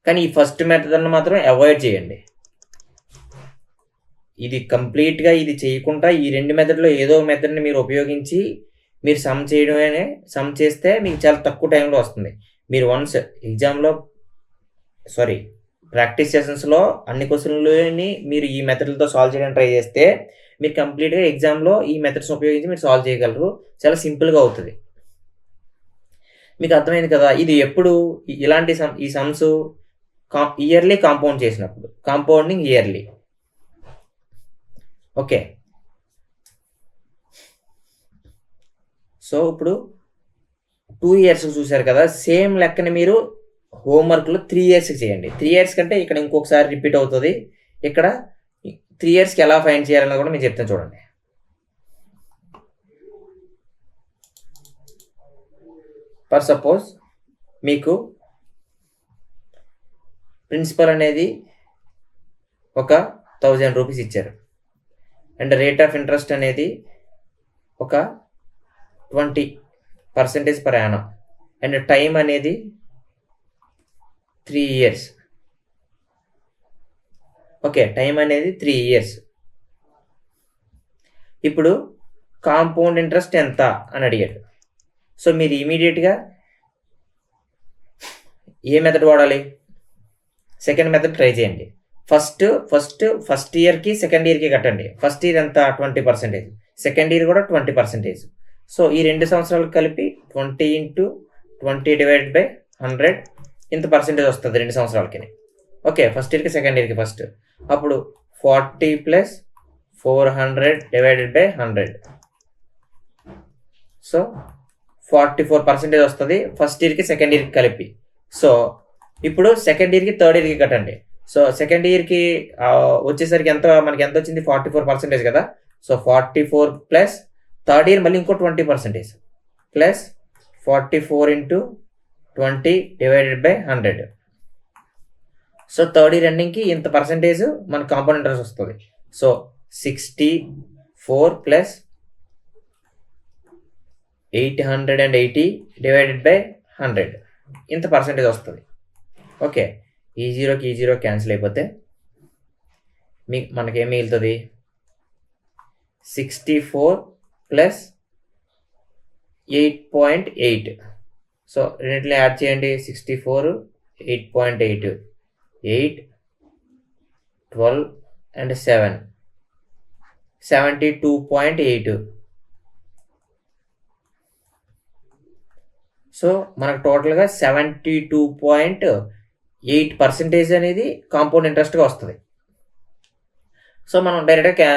కానీ ఈ ఫస్ట్ మెథడ్ని మాత్రం అవాయిడ్ చేయండి. ఇది కంప్లీట్గా ఇది చేయకుండా ఈ రెండు మెథడ్లో ఏదో మెథడ్ని మీరు ఉపయోగించి మీరు సమ్ చేయడమే, సమ్ చేస్తే మీకు చాలా తక్కువ టైంలో వస్తుంది. మీరు వన్స్ ఎగ్జామ్లో, సారీ ప్రాక్టీస్ సెషన్స్లో అన్ని క్వశ్చన్లని మీరు ఈ మెథడ్లతో సాల్వ్ చేయడానికి ట్రై చేస్తే మీరు కంప్లీట్గా ఎగ్జామ్లో ఈ మెథడ్స్ ఉపయోగించి మీరు సాల్వ్ చేయగలరు. చాలా సింపుల్గా అవుతుంది. మీకు అర్థమైంది కదా? ఇది ఎప్పుడు ఇలాంటి ఈ సమ్స్ ఇయర్లీ కాంపౌండ్ చేసినప్పుడు, కాంపౌండింగ్ ఇయర్లీ. ఓకే, సో ఇప్పుడు 2 years చూశారు కదా, సేమ్ లెక్కని మీరు హోంవర్క్లో 3 years చేయండి. 3 years కంటే ఇక్కడ ఇంకొకసారి రిపీట్ అవుతుంది. ఇక్కడ 3 yearsకి ఎలా ఫైండ్ చేయాలన్నది కూడా మీకు చెప్తాను చూడండి. ఫర్ సపోజ్ మీకు ప్రిన్సిపల్ అనేది ఒక 1000 రూపీస్ ఇచ్చారు అండ్ రేట్ ఆఫ్ ఇంట్రెస్ట్ అనేది ఒక 20% పర్ యానం అండ్ టైం అనేది 3 years. ఓకే, టైం అనేది 3 years. ఇప్పుడు కాంపౌండ్ ఇంట్రెస్ట్ ఎంత అని అడిగాడు. సో మీరు ఇమీడియట్గా ఏ మెథడ్ వాడాలి? సెకండ్ మెథడ్ ట్రై చేయండి. ఫస్ట్ ఇయర్కి సెకండ్ ఇయర్కి కట్టండి. ఫస్ట్ ఇయర్ ఎంత? 20%, సెకండ్ ఇయర్ కూడా 20%. సో ఈ 2 సంవత్సరాలు కలిపి 20 × 20 డివైడెడ్ బై 100 ఇంత పర్సెంటేజ్ వస్తుంది 2 సంవత్సరాలకి. ఓకే, ఫస్ట్ ఇయర్కి సెకండ్ ఇయర్కి ఫస్ట్. అప్పుడు 40 + 400 డివైడెడ్ బై 100. సో 44% వస్తుంది ఫస్ట్ ఇయర్కి సెకండ్ ఇయర్కి కలిపి. సో ఇప్పుడు సెకండ్ ఇయర్కి థర్డ్ ఇయర్కి కట్టండి. సో సెకండ్ ఇయర్కి వచ్చేసరికి మనకి ఎంత వచ్చింది? 44% కదా. సో 44 ప్లస్ థర్డ్ ఇయర్ మళ్ళీ ఇంకో 20% plus 44 × 20 divided by 100. So third year ఎండింగ్కి ఇంత పర్సంటేజ్ మన కాంపౌండ్ ఇంట్రెస్ట్ వస్తుంది. సో 64 ప్లస్ 880 డివైడెడ్ బై 100 ఇంత పర్సంటేజ్ వస్తుంది. ఓకే, ఈ జీరోకి 0 క్యాన్సిల్ అయిపోతే మనకేం మిగులుతుంది? 64 ప్లస్ 8.8. సో రెండింటిని యాడ్ చేయండి. 64, 8.8, 8, 12 అండ్ 7, 72.8. సో మనకు టోటల్గా 72.8% అనేది కాంపౌండ్ ఇంట్రెస్ట్గా వస్తుంది. సో మనం డైరెక్ట్గా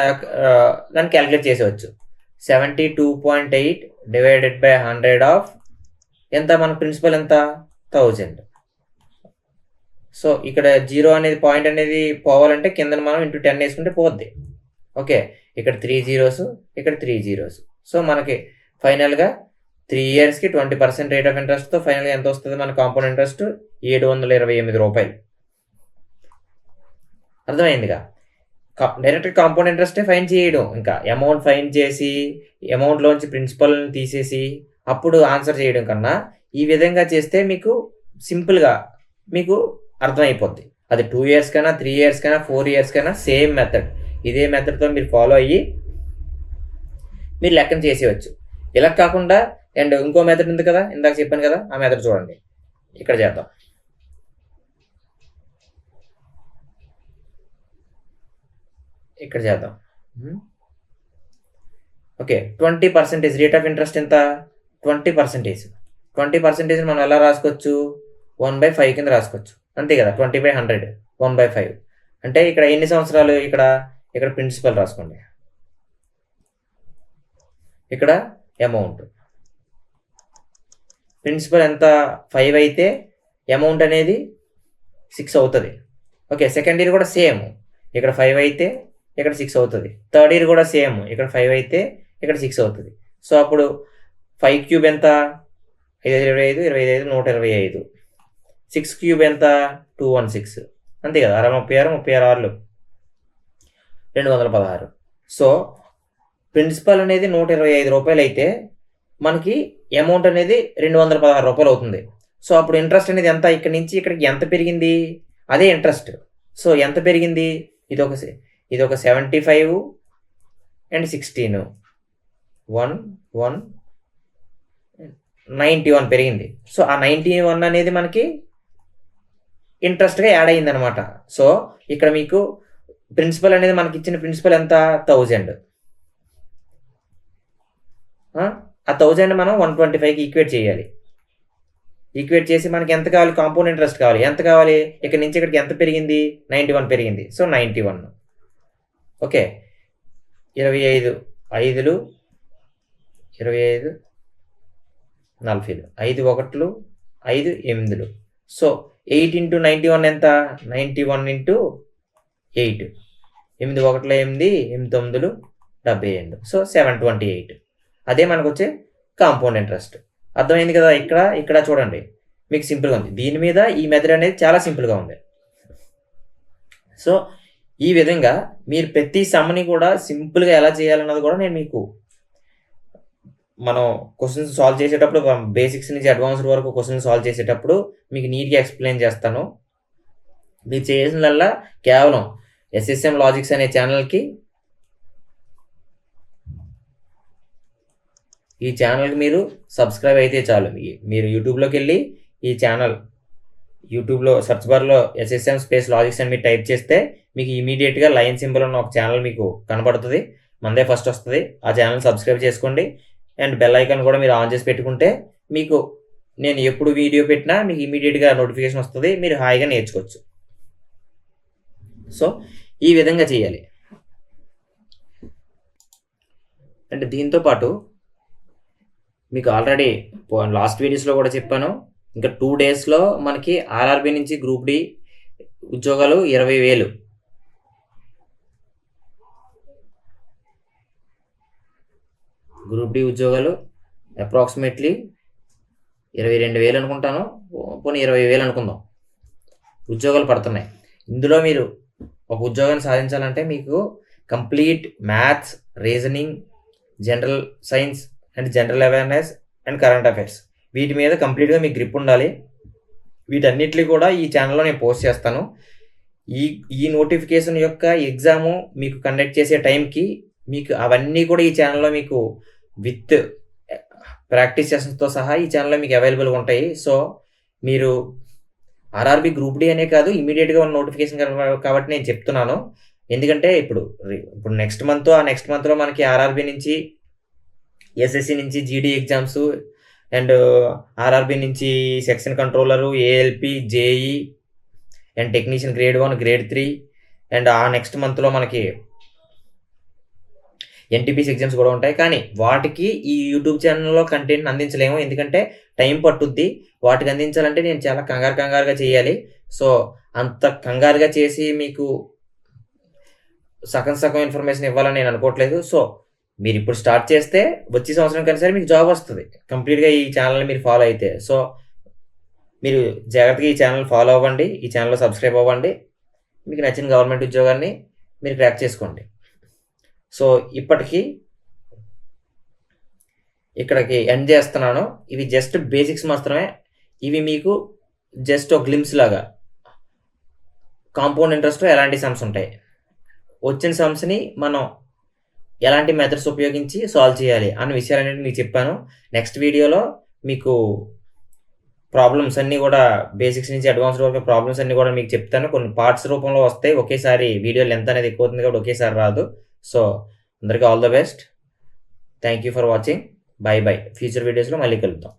దాన్ని క్యాలిక్యులేట్ చేసేవచ్చు. 72.8 డివైడెడ్ బై 100 ఆఫ్ ఎంత? మన ప్రిన్సిపల్ ఎంత? 1000. సో ఇక్కడ 0 అనేది పాయింట్ అనేది పోవాలంటే కింద మనం ఇంటూ 10 వేసుకుంటే పోద్ది. ఓకే, ఇక్కడ 3 zeros, ఇక్కడ 3 zeros. సో మనకి ఫైనల్గా 3 ఇయర్స్కి 20% రేట్ ఆఫ్ ఇంట్రెస్ట్తో ఫైనల్గా ఎంత వస్తుంది మన కాంపౌండ్ ఇంట్రెస్ట్? 728 రూపాయలు. అర్థమైందిగా? డైరెక్ట్ కాంపౌండ్ ఇంట్రెస్టే ఫైన్ చేయడం, ఇంకా అమౌంట్ ఫైన్ చేసి అమౌంట్లోంచి ప్రిన్సిపల్ని తీసేసి అప్పుడు ఆన్సర్ చేయడం కన్నా ఈ విధంగా చేస్తే మీకు సింపుల్గా మీకు అర్థమైపోద్ది. అది 2 ఇయర్స్ కైనా 3 ఇయర్స్ కైనా 4 ఇయర్స్ కైనా సేమ్ మెథడ్. ఇదే మెథడ్తో మీరు ఫాలో అయ్యి మీరు లెక్కను చేసేయచ్చు. ఇలా కాకుండా అండ్ ఇంకో మెథడ్ ఉంది కదా, ఇందాక చెప్పాను కదా, ఆ మెథడ్ చూడండి. ఇక్కడ చేద్దాం. ఇక్కడ చేద్దాం. ఓకే, 20% రేట్ ఆఫ్ ఇంట్రెస్ట్ ఎంత? 20%. 20% మనం ఎలా రాసుకోవచ్చు? 1/5 కింద రాసుకోవచ్చు, అంతే కదా. 20/100 1/5 అంటే ఇక్కడ ఎన్ని సంవత్సరాలు? ఇక్కడ ప్రిన్సిపల్ రాసుకోండి, ఇక్కడ అమౌంట్. ప్రిన్సిపల్ ఎంత? 5 అయితే అమౌంట్ అనేది 6 అవుతుంది. ఓకే, సెకండ్ ఇయర్ కూడా సేమ్, ఇక్కడ 5 అయితే ఇక్కడ 6 అవుతుంది. థర్డ్ ఇయర్ కూడా సేమ్, ఇక్కడ 5 అయితే ఇక్కడ 6 అవుతుంది. సో అప్పుడు 5 క్యూబ్ ఎంత? 5 25 25 125. 6 క్యూబ్ ఎంత? 216, అంతే కదా. 36 36 216. సో ప్రిన్సిపల్ అనేది 125 రూపాయలు అయితే మనకి అమౌంట్ అనేది 216 రూపాయలు అవుతుంది. సో అప్పుడు ఇంట్రెస్ట్ అనేది ఎంత? ఇక్కడ నుంచి ఇక్కడికి ఎంత పెరిగింది? అదే ఇంట్రెస్ట్. సో ఎంత పెరిగింది? ఇది ఒక 75 అండ్ 16 91 పెరిగింది. సో ఆ 91 అనేది మనకి ఇంట్రెస్ట్గా యాడ్ అయింది అనమాట. సో ఇక్కడ మీకు ప్రిన్సిపల్ అనేది మనకి ఇచ్చిన ప్రిన్సిపల్ ఎంత? 1000. ఆ 1000 మనం 125కి ఈక్వేట్ చేయాలి. ఈక్వేట్ చేసి మనకి ఎంత కావాలి? కాంపౌండ్ ఇంట్రెస్ట్ కావాలి. ఎంత కావాలి? ఇక్కడ నుంచి ఇక్కడికి ఎంత పెరిగింది? 91 పెరిగింది. సో 91. ఓకే, 25 5లు 25 40, 5 1లు 5 8లు. సో 8 × 91 ఎంత? 91 × 8, 8 1ల 8 8 9లు 72. సో 728. అదే మనకు వచ్చే కాంపౌండ్ ఇంట్రెస్ట్. అర్థమైంది కదా? ఇక్కడ చూడండి, మీకు సింపుల్గా ఉంది. దీని మీద ఈ మెథడ్ అనేది చాలా సింపుల్గా ఉంది. సో ఈ విధంగా మీరు ప్రతి సమ్ని కూడా సింపుల్గా ఎలా చేయాలన్నది కూడా నేను మీకు మనం క్వశ్చన్స్ సాల్వ్ చేసేటప్పుడు బేసిక్స్ నుంచి అడ్వాన్స్డ్ వరకు క్వశ్చన్స్ సాల్వ్ చేసేటప్పుడు మీకు నీట్గా ఎక్స్ప్లెయిన్ చేస్తాను. మీరు చేసినల్లా కేవలం SSM లాజిక్స్ అనే ఛానల్కి, ఈ ఛానల్కి మీరు సబ్స్క్రైబ్ అయితే చాలు. మీరు యూట్యూబ్లోకి వెళ్ళి ఈ ఛానల్ యూట్యూబ్లో సెర్చ్ బార్లో SSM స్పేస్ లాజిక్స్ అని మీరు టైప్ చేస్తే మీకు ఇమీడియట్గా లైన్ సింబల్ ఉన్న ఒక ఛానల్ మీకు కనబడుతుంది. మనదే ఫస్ట్ వస్తుంది. ఆ ఛానల్ సబ్స్క్రైబ్ చేసుకోండి. అండ్ బెల్ ఐకాన్ కూడా మీరు ఆన్ చేసి పెట్టుకుంటే మీకు నేను ఎప్పుడు వీడియో పెట్టినా మీకు ఇమీడియట్గా నోటిఫికేషన్ వస్తుంది. మీరు హాయిగా నేర్చుకోవచ్చు. సో ఈ విధంగా చేయాలి. అంటే దీంతో పాటు మీకు ఆల్రెడీ లాస్ట్ వీడియోస్లో కూడా చెప్పాను, ఇంకా 2 డేస్లో మనకి RRB నుంచి గ్రూప్ డి ఉద్యోగాలు 20,000. గ్రూప్ డి ఉద్యోగాలు అప్రాక్సిమేట్లీ 22,000 అనుకుంటాను, పోనీ 20,000 అనుకుందాం, ఉద్యోగాలు పడుతున్నాయి. ఇందులో మీరు ఒక ఉద్యోగాన్ని సాధించాలంటే మీకు complete maths, reasoning, general science and general awareness and current affairs వీటి మీద కంప్లీట్గా మీకు గ్రిప్ ఉండాలి. వీటన్నిటిని కూడా ఈ ఛానల్లో నేను పోస్ట్ చేస్తాను. ఈ నోటిఫికేషన్ యొక్క ఎగ్జాము మీకు కండక్ట్ చేసే టైంకి మీకు అవన్నీ కూడా ఈ ఛానల్లో మీకు విత్ ప్రాక్టీస్ సెషన్స్తో సహా ఈ ఛానల్లో మీకు అవైలబుల్గా ఉంటాయి. సో మీరు RRB గ్రూప్ డి అనే కాదు, ఇమీడియట్గా ఉన్న నోటిఫికేషన్ కాబట్టి నేను చెప్తున్నాను. ఎందుకంటే ఇప్పుడు నెక్స్ట్ మంత్లో మనకి RRB నుంచి, SSC నుంచి GD ఎగ్జామ్స్ అండ్ RRB నుంచి section controller, ALP, JE and technician grade 1, grade 3 and ఆ నెక్స్ట్ మంత్లో మనకి NTPC ఎగ్జామ్స్ కూడా ఉంటాయి. కానీ వాటికి ఈ యూట్యూబ్ ఛానల్లో కంటెంట్ అందించలేము, ఎందుకంటే టైం పట్టుద్ది. వాటికి అందించాలంటే నేను చాలా కంగారుగా చేయాలి. సో అంత కంగారుగా చేసి మీకు సగం ఇన్ఫర్మేషన్ ఇవ్వాలని నేను అనుకోవట్లేదు. సో మీరు ఇప్పుడు స్టార్ట్ చేస్తే వచ్చే సంవత్సరం కన్నా సరే మీకు జాబ్ వస్తుంది కంప్లీట్గా ఈ ఛానల్ని మీరు ఫాలో అయితే. సో మీరు జాగ్రత్తగా ఈ ఛానల్ ఫాలో అవ్వండి, ఈ ఛానల్లో సబ్స్క్రైబ్ అవ్వండి, మీకు నచ్చిన గవర్నమెంట్ ఉద్యోగాన్ని మీరు క్రాక్ చేసుకోండి. సో ఇప్పటికీ ఇక్కడికి ఎండ్ చేస్తున్నాను. ఇవి జస్ట్ బేసిక్స్ మాత్రమే. ఇవి మీకు జస్ట్ ఒక గ్లిమ్స్ లాగా కాంపౌండ్ ఇంట్రెస్ట్లో ఎలాంటి సమ్స్ ఉంటాయి, వచ్చిన సమ్స్ని మనం ఎలాంటి మెథడ్స్ ఉపయోగించి సాల్వ్ చేయాలి అన్న విషయాలనేవి మీకు చెప్పాను. నెక్స్ట్ వీడియోలో మీకు ప్రాబ్లమ్స్ అన్నీ కూడా బేసిక్స్ నుంచి అడ్వాన్స్ వరకు ప్రాబ్లమ్స్ అన్నీ కూడా మీకు చెప్తాను. కొన్ని పార్ట్స్ రూపంలో వస్తాయి, ఒకేసారి వీడియో లెంత్ అనేది ఎక్కువ అవుతుంది కాబట్టి ఒకేసారి రాదు. సో అందరికీ all the best. Thank you for watching. By by. Future వీడియోస్లో మళ్ళీ కలుద్దాం.